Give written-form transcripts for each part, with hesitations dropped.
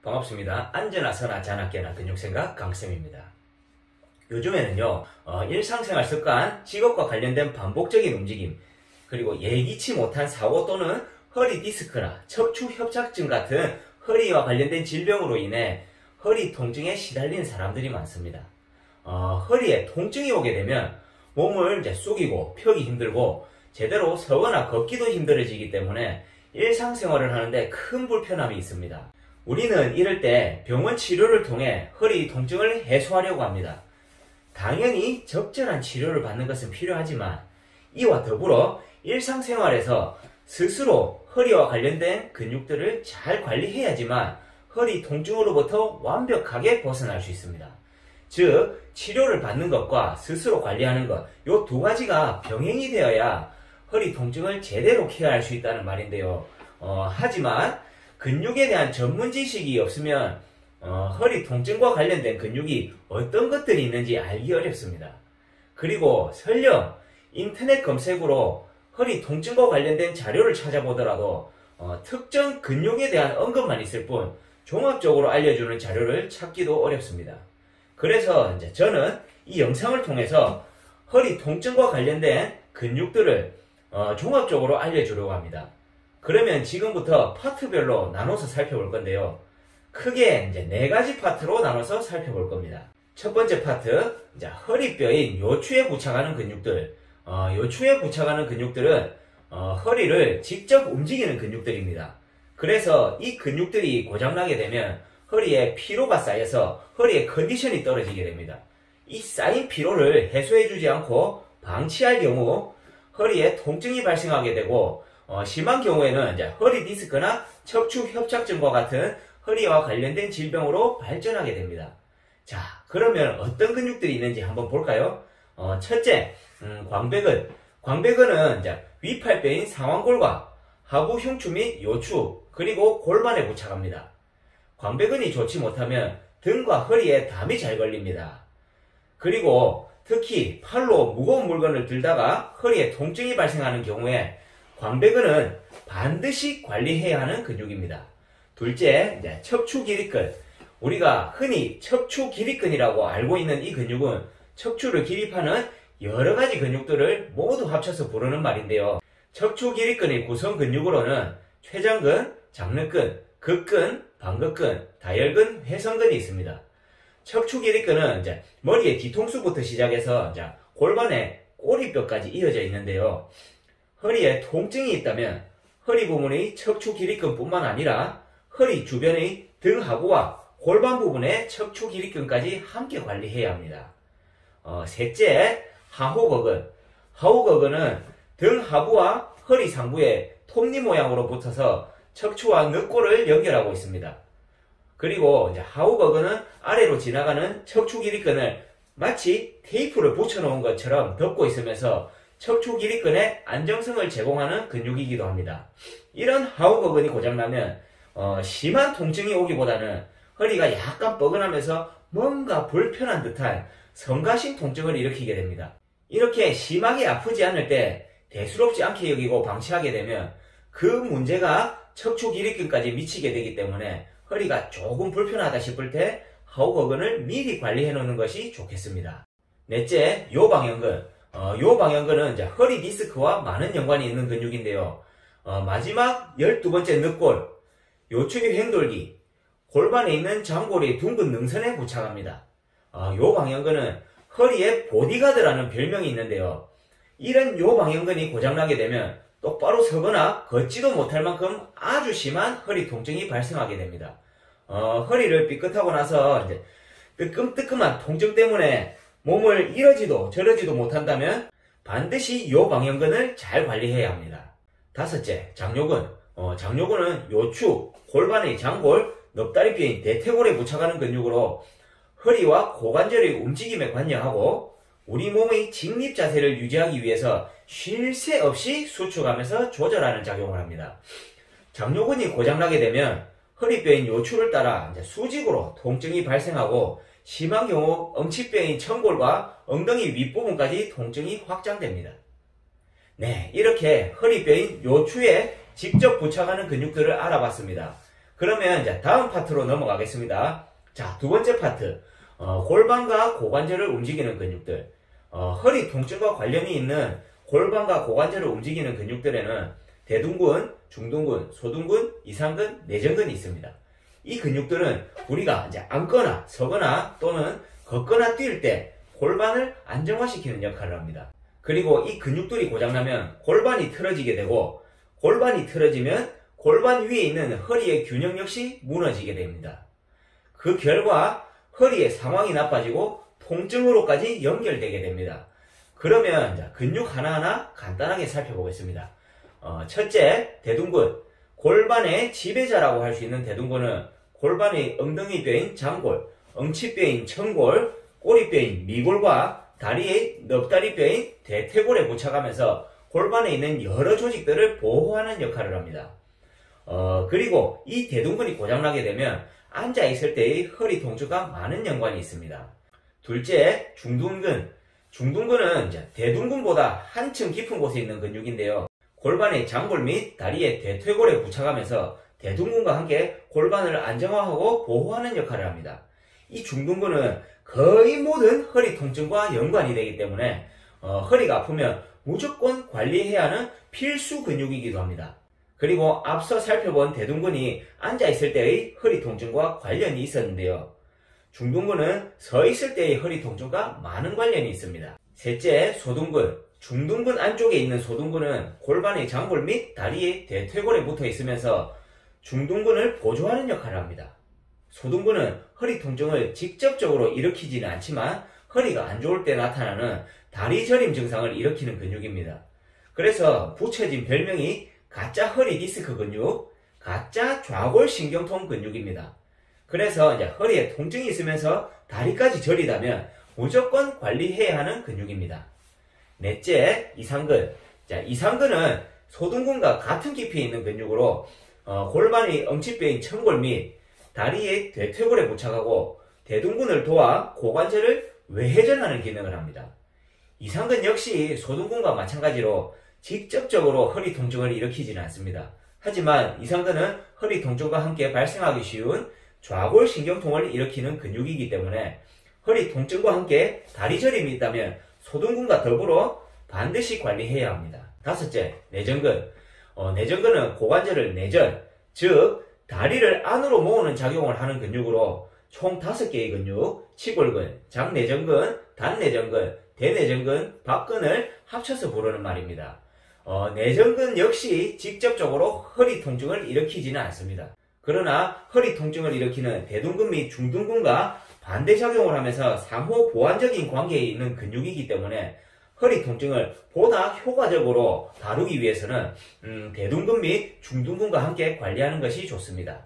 반갑습니다. 앉으나 서나 자나 깨나 근육생각 강쌤입니다. 요즘에는요, 일상생활 습관, 직업과 관련된 반복적인 움직임, 그리고 예기치 못한 사고 또는 허리 디스크나 척추 협착증 같은 허리와 관련된 질병으로 인해 허리 통증에 시달리는 사람들이 많습니다. 허리에 통증이 오게 되면 몸을 숙이고 펴기 힘들고 제대로 서거나 걷기도 힘들어지기 때문에 일상생활을 하는데 큰 불편함이 있습니다. 우리는 이럴 때 병원 치료를 통해 허리 통증을 해소하려고 합니다. 당연히 적절한 치료를 받는 것은 필요하지만 이와 더불어 일상생활에서 스스로 허리와 관련된 근육들을 잘 관리해야지만 허리 통증으로부터 완벽하게 벗어날 수 있습니다. 즉, 치료를 받는 것과 스스로 관리하는 것, 이 두 가지가 병행이 되어야 허리 통증을 제대로 케어할 수 있다는 말인데요. 하지만 근육에 대한 전문 지식이 없으면 허리 통증과 관련된 근육이 어떤 것들이 있는지 알기 어렵습니다. 그리고 설령 인터넷 검색으로 허리 통증과 관련된 자료를 찾아보더라도 특정 근육에 대한 언급만 있을 뿐 종합적으로 알려주는 자료를 찾기도 어렵습니다. 그래서 저는 이 영상을 통해서 허리 통증과 관련된 근육들을 종합적으로 알려주려고 합니다. 그러면 지금부터 파트별로 나눠서 살펴볼 건데요. 크게 네 가지 파트로 나눠서 살펴볼 겁니다. 첫 번째 파트, 허리뼈인 요추에 부착하는 근육들. 요추에 부착하는 근육들은 허리를 직접 움직이는 근육들입니다. 그래서 이 근육들이 고장나게 되면 허리에 피로가 쌓여서 허리의 컨디션이 떨어지게 됩니다. 이 쌓인 피로를 해소해주지 않고 방치할 경우 허리에 통증이 발생하게 되고 심한 경우에는 허리 디스크나 척추 협착증과 같은 허리와 관련된 질병으로 발전하게 됩니다. 자, 그러면 어떤 근육들이 있는지 한번 볼까요? 첫째, 광배근. 광배근은 위팔뼈인 상완골과 하부 흉추 및 요추, 그리고 골반에 부착합니다. 광배근이 좋지 못하면 등과 허리에 담이 잘 걸립니다. 그리고 특히 팔로 무거운 물건을 들다가 허리에 통증이 발생하는 경우에 광배근은 반드시 관리해야 하는 근육입니다. 둘째, 척추 기립근. 우리가 흔히 척추 기립근이라고 알고 있는 이 근육은 척추를 기립하는 여러 가지 근육들을 모두 합쳐서 부르는 말인데요. 척추 기립근의 구성 근육으로는 췌장근, 장르근, 극근, 방극근, 다혈근, 회성근이 있습니다. 척추 기립근은 머리의 뒤통수부터 시작해서 골반의 꼬리뼈까지 이어져 있는데요. 허리에 통증이 있다면 허리 부분의 척추 기립근뿐만 아니라 허리 주변의 등 하부와 골반 부분의 척추 기립근까지 함께 관리해야 합니다. 셋째, 하호거근. 하호거근은 등 하부와 허리 상부에 톱니 모양으로 붙어서 척추와 늑골을 연결하고 있습니다. 그리고 하호거근은 아래로 지나가는 척추 기립근을 마치 테이프를 붙여놓은 것처럼 덮고 있으면서 척추 기립근의 안정성을 제공하는 근육이기도 합니다. 이런 하호거근이 고장나면 심한 통증이 오기보다는 허리가 약간 뻐근하면서 뭔가 불편한 듯한 성가신 통증을 일으키게 됩니다. 이렇게 심하게 아프지 않을 때 대수롭지 않게 여기고 방치하게 되면 그 문제가 척추 기립근까지 미치게 되기 때문에 허리가 조금 불편하다 싶을 때 하호거근을 미리 관리해 놓는 것이 좋겠습니다. 넷째, 요방형근. 요방형근은 허리 디스크와 많은 연관이 있는 근육인데요. 마지막 12번째 늑골, 요추의 횡돌기, 골반에 있는 장골이 둥근 능선에 부착합니다. 요방형근은 허리의 보디가드라는 별명이 있는데요. 이런 요방형근이 고장나게 되면 똑바로 서거나 걷지도 못할 만큼 아주 심한 허리 통증이 발생하게 됩니다. 허리를 삐끗하고 나서 뜨끔뜨끔한 통증 때문에 몸을 이러지도 저러지도 못한다면 반드시 요방형근을 잘 관리해야 합니다. 다섯째, 장요근. 장요근은 요추, 골반의 장골, 넙다리뼈인 대퇴골에 부착하는 근육으로 허리와 고관절의 움직임에 관여하고 우리 몸의 직립 자세를 유지하기 위해서 쉴 새 없이 수축하면서 조절하는 작용을 합니다. 장요근이 고장나게 되면 허리뼈인 요추를 따라 수직으로 통증이 발생하고 심한 경우 엉치뼈인 청골과 엉덩이 윗부분까지 통증이 확장됩니다. 네, 이렇게 허리뼈인 요추에 직접 부착하는 근육들을 알아봤습니다. 그러면 이제 다음 파트로 넘어가겠습니다. 자, 두 번째 파트. 골반과 고관절을 움직이는 근육들. 허리 통증과 관련이 있는 골반과 고관절을 움직이는 근육들에는 대둔근, 중둔근, 소둔근, 이상근, 내전근이 있습니다. 이 근육들은 우리가 이제 앉거나 서거나 또는 걷거나 뛸 때 골반을 안정화시키는 역할을 합니다. 그리고 이 근육들이 고장나면 골반이 틀어지게 되고, 골반이 틀어지면 골반 위에 있는 허리의 균형 역시 무너지게 됩니다. 그 결과 허리의 상황이 나빠지고 통증으로까지 연결되게 됩니다. 그러면 근육 하나하나 간단하게 살펴보겠습니다. 첫째, 대둔근. 골반의 지배자라고 할 수 있는 대둔근은 골반의 엉덩이뼈인 장골, 엉치뼈인 청골, 꼬리뼈인 미골과 다리의 넙다리뼈인 대퇴골에 부착하면서 골반에 있는 여러 조직들을 보호하는 역할을 합니다. 그리고 이 대둔근이 고장나게 되면 앉아있을 때의 허리 통증과 많은 연관이 있습니다. 둘째, 중둔근. 중둔근은 대둔근보다 한층 깊은 곳에 있는 근육인데요. 골반의 장골 및 다리의 대퇴골에 부착하면서 대둔근과 함께 골반을 안정화하고 보호하는 역할을 합니다. 이 중둔근은 거의 모든 허리 통증과 연관이 되기 때문에 허리가 아프면 무조건 관리해야 하는 필수 근육이기도 합니다. 그리고 앞서 살펴본 대둔근이 앉아있을 때의 허리 통증과 관련이 있었는데요. 중둔근은 서있을 때의 허리 통증과 많은 관련이 있습니다. 셋째, 소둔근. 중둔근 안쪽에 있는 소둔근은 골반의 장골 및 다리의 대퇴골에 붙어 있으면서 중둔근을 보조하는 역할을 합니다. 소둔근은 허리 통증을 직접적으로 일으키지는 않지만 허리가 안 좋을 때 나타나는 다리 저림 증상을 일으키는 근육입니다. 그래서 붙여진 별명이 가짜 허리 디스크 근육, 가짜 좌골신경통 근육입니다. 그래서 허리에 통증이 있으면서 다리까지 저리다면 무조건 관리해야 하는 근육입니다. 넷째, 이상근. 이상근은 소둔근과 같은 깊이에 있는 근육으로 골반의 엉치뼈인 청골 및 다리의 대퇴골에 부착하고 대둔근을 도와 고관절을 외회전하는 기능을 합니다. 이상근 역시 소둔근과 마찬가지로 직접적으로 허리 통증을 일으키지는 않습니다. 하지만 이상근은 허리 통증과 함께 발생하기 쉬운 좌골신경통을 일으키는 근육이기 때문에 허리 통증과 함께 다리 저림이 있다면 소둔근과 더불어 반드시 관리해야 합니다. 다섯째, 내전근. 내전근은 고관절을 내전, 즉 다리를 안으로 모으는 작용을 하는 근육으로 총 5개의 근육, 치골근, 장내전근, 단내전근, 대내전근, 박근을 합쳐서 부르는 말입니다. 내전근 역시 직접적으로 허리 통증을 일으키지는 않습니다. 그러나 허리 통증을 일으키는 대둔근 및 중둔근과 반대작용을 하면서 상호 보완적인 관계에 있는 근육이기 때문에 허리 통증을 보다 효과적으로 다루기 위해서는 대둔근 및 중둔근과 함께 관리하는 것이 좋습니다.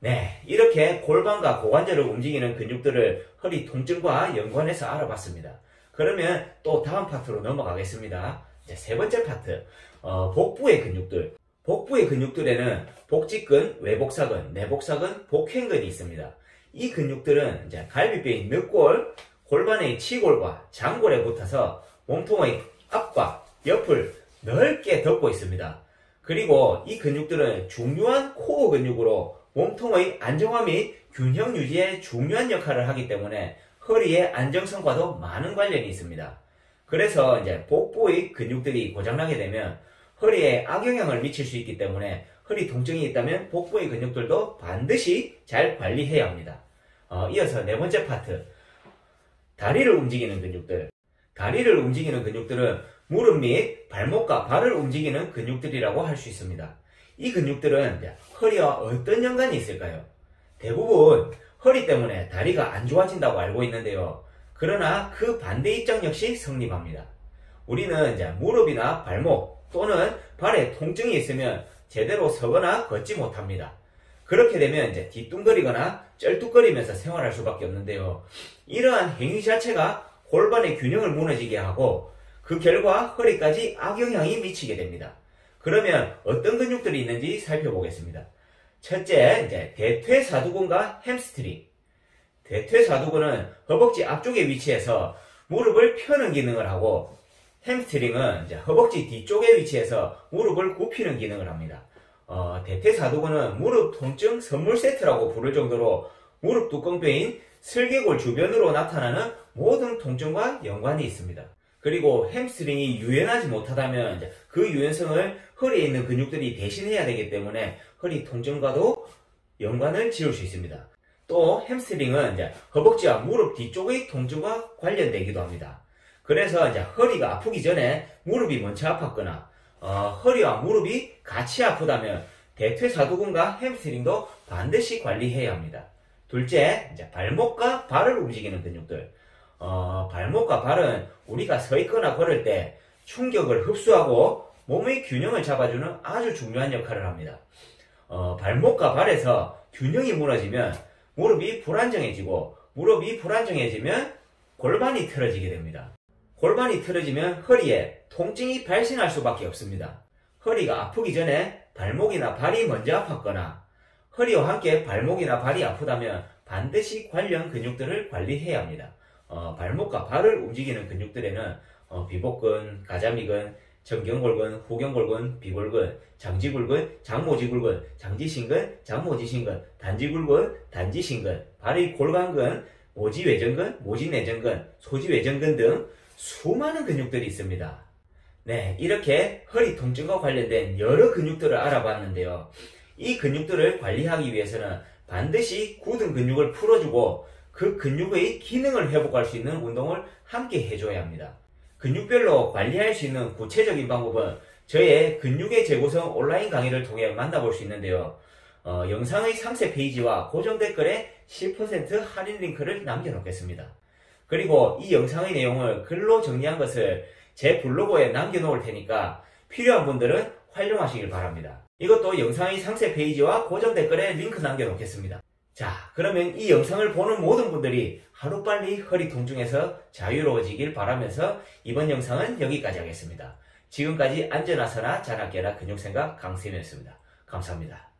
네, 이렇게 골반과 고관절을 움직이는 근육들을 허리 통증과 연관해서 알아봤습니다. 그러면 또 다음 파트로 넘어가겠습니다. 이제 세 번째 파트, 복부의 근육들. 복부의 근육들에는 복직근, 외복사근, 내복사근, 복횡근이 있습니다. 이 근육들은 갈비뼈인 늑골, 골반의 치골과 장골에 붙어서 몸통의 앞과 옆을 넓게 덮고 있습니다. 그리고 이 근육들은 중요한 코어 근육으로 몸통의 안정화 및 균형 유지에 중요한 역할을 하기 때문에 허리의 안정성과도 많은 관련이 있습니다. 그래서 복부의 근육들이 고장나게 되면 허리에 악영향을 미칠 수 있기 때문에 허리 통증이 있다면 복부의 근육들도 반드시 잘 관리해야 합니다. 이어서 네 번째 파트, 다리를 움직이는 근육들. 다리를 움직이는 근육들은 무릎 및 발목과 발을 움직이는 근육들이라고 할 수 있습니다. 이 근육들은 허리와 어떤 연관이 있을까요? 대부분 허리 때문에 다리가 안 좋아진다고 알고 있는데요. 그러나 그 반대 입장 역시 성립합니다. 우리는 무릎이나 발목 또는 발에 통증이 있으면 제대로 서거나 걷지 못합니다. 그렇게 되면 뒤뚱거리거나 쩔뚝거리면서 생활할 수밖에 없는데요. 이러한 행위 자체가 골반의 균형을 무너지게 하고 그 결과 허리까지 악영향이 미치게 됩니다. 그러면 어떤 근육들이 있는지 살펴보겠습니다. 첫째, 대퇴사두근과 햄스트링. 대퇴사두근은 허벅지 앞쪽에 위치해서 무릎을 펴는 기능을 하고, 햄스트링은 허벅지 뒤쪽에 위치해서 무릎을 굽히는 기능을 합니다. 대퇴사두근은 무릎 통증 선물 세트라고 부를 정도로 무릎 두꺼뼈인 슬개골 주변으로 나타나는 모든 통증과 연관이 있습니다. 그리고 햄스트링이 유연하지 못하다면 그 유연성을 허리에 있는 근육들이 대신해야 되기 때문에 허리 통증과도 연관을 지을 수 있습니다. 또 햄스트링은 허벅지와 무릎 뒤쪽의 통증과 관련되기도 합니다. 그래서 허리가 아프기 전에 무릎이 먼저 아팠거나 허리와 무릎이 같이 아프다면 대퇴사두근과 햄스트링도 반드시 관리해야 합니다. 둘째, 발목과 발을 움직이는 근육들. 발목과 발은 우리가 서 있거나 걸을 때 충격을 흡수하고 몸의 균형을 잡아주는 아주 중요한 역할을 합니다. 발목과 발에서 균형이 무너지면 무릎이 불안정해지고 무릎이 불안정해지면 골반이 틀어지게 됩니다. 골반이 틀어지면 허리에 통증이 발생할 수밖에 없습니다. 허리가 아프기 전에 발목이나 발이 먼저 아팠거나 허리와 함께 발목이나 발이 아프다면 반드시 관련 근육들을 관리해야 합니다. 발목과 발을 움직이는 근육들에는 비복근, 가자미근, 정경골근, 후경골근, 비골근, 장지골근, 장모지골근, 장지신근, 장모지신근, 단지골근, 단지신근, 발의 골반근, 모지외전근, 모지내전근, 소지외전근 등 수많은 근육들이 있습니다. 네, 이렇게 허리 통증과 관련된 여러 근육들을 알아봤는데요. 이 근육들을 관리하기 위해서는 반드시 굳은 근육을 풀어주고 그 근육의 기능을 회복할 수 있는 운동을 함께 해줘야 합니다. 근육별로 관리할 수 있는 구체적인 방법은 저의 근육의 재구성 온라인 강의를 통해 만나볼 수 있는데요. 영상의 상세 페이지와 고정 댓글에 10% 할인 링크를 남겨놓겠습니다. 그리고 이 영상의 내용을 글로 정리한 것을 제 블로그에 남겨놓을 테니까 필요한 분들은 활용하시길 바랍니다. 이것도 영상의 상세 페이지와 고정 댓글에 링크 남겨놓겠습니다. 자, 그러면 이 영상을 보는 모든 분들이 하루빨리 허리 통증에서 자유로워지길 바라면서 이번 영상은 여기까지 하겠습니다. 지금까지 안전하서나 자나깨나 근육생각 강쌤이었습니다. 감사합니다.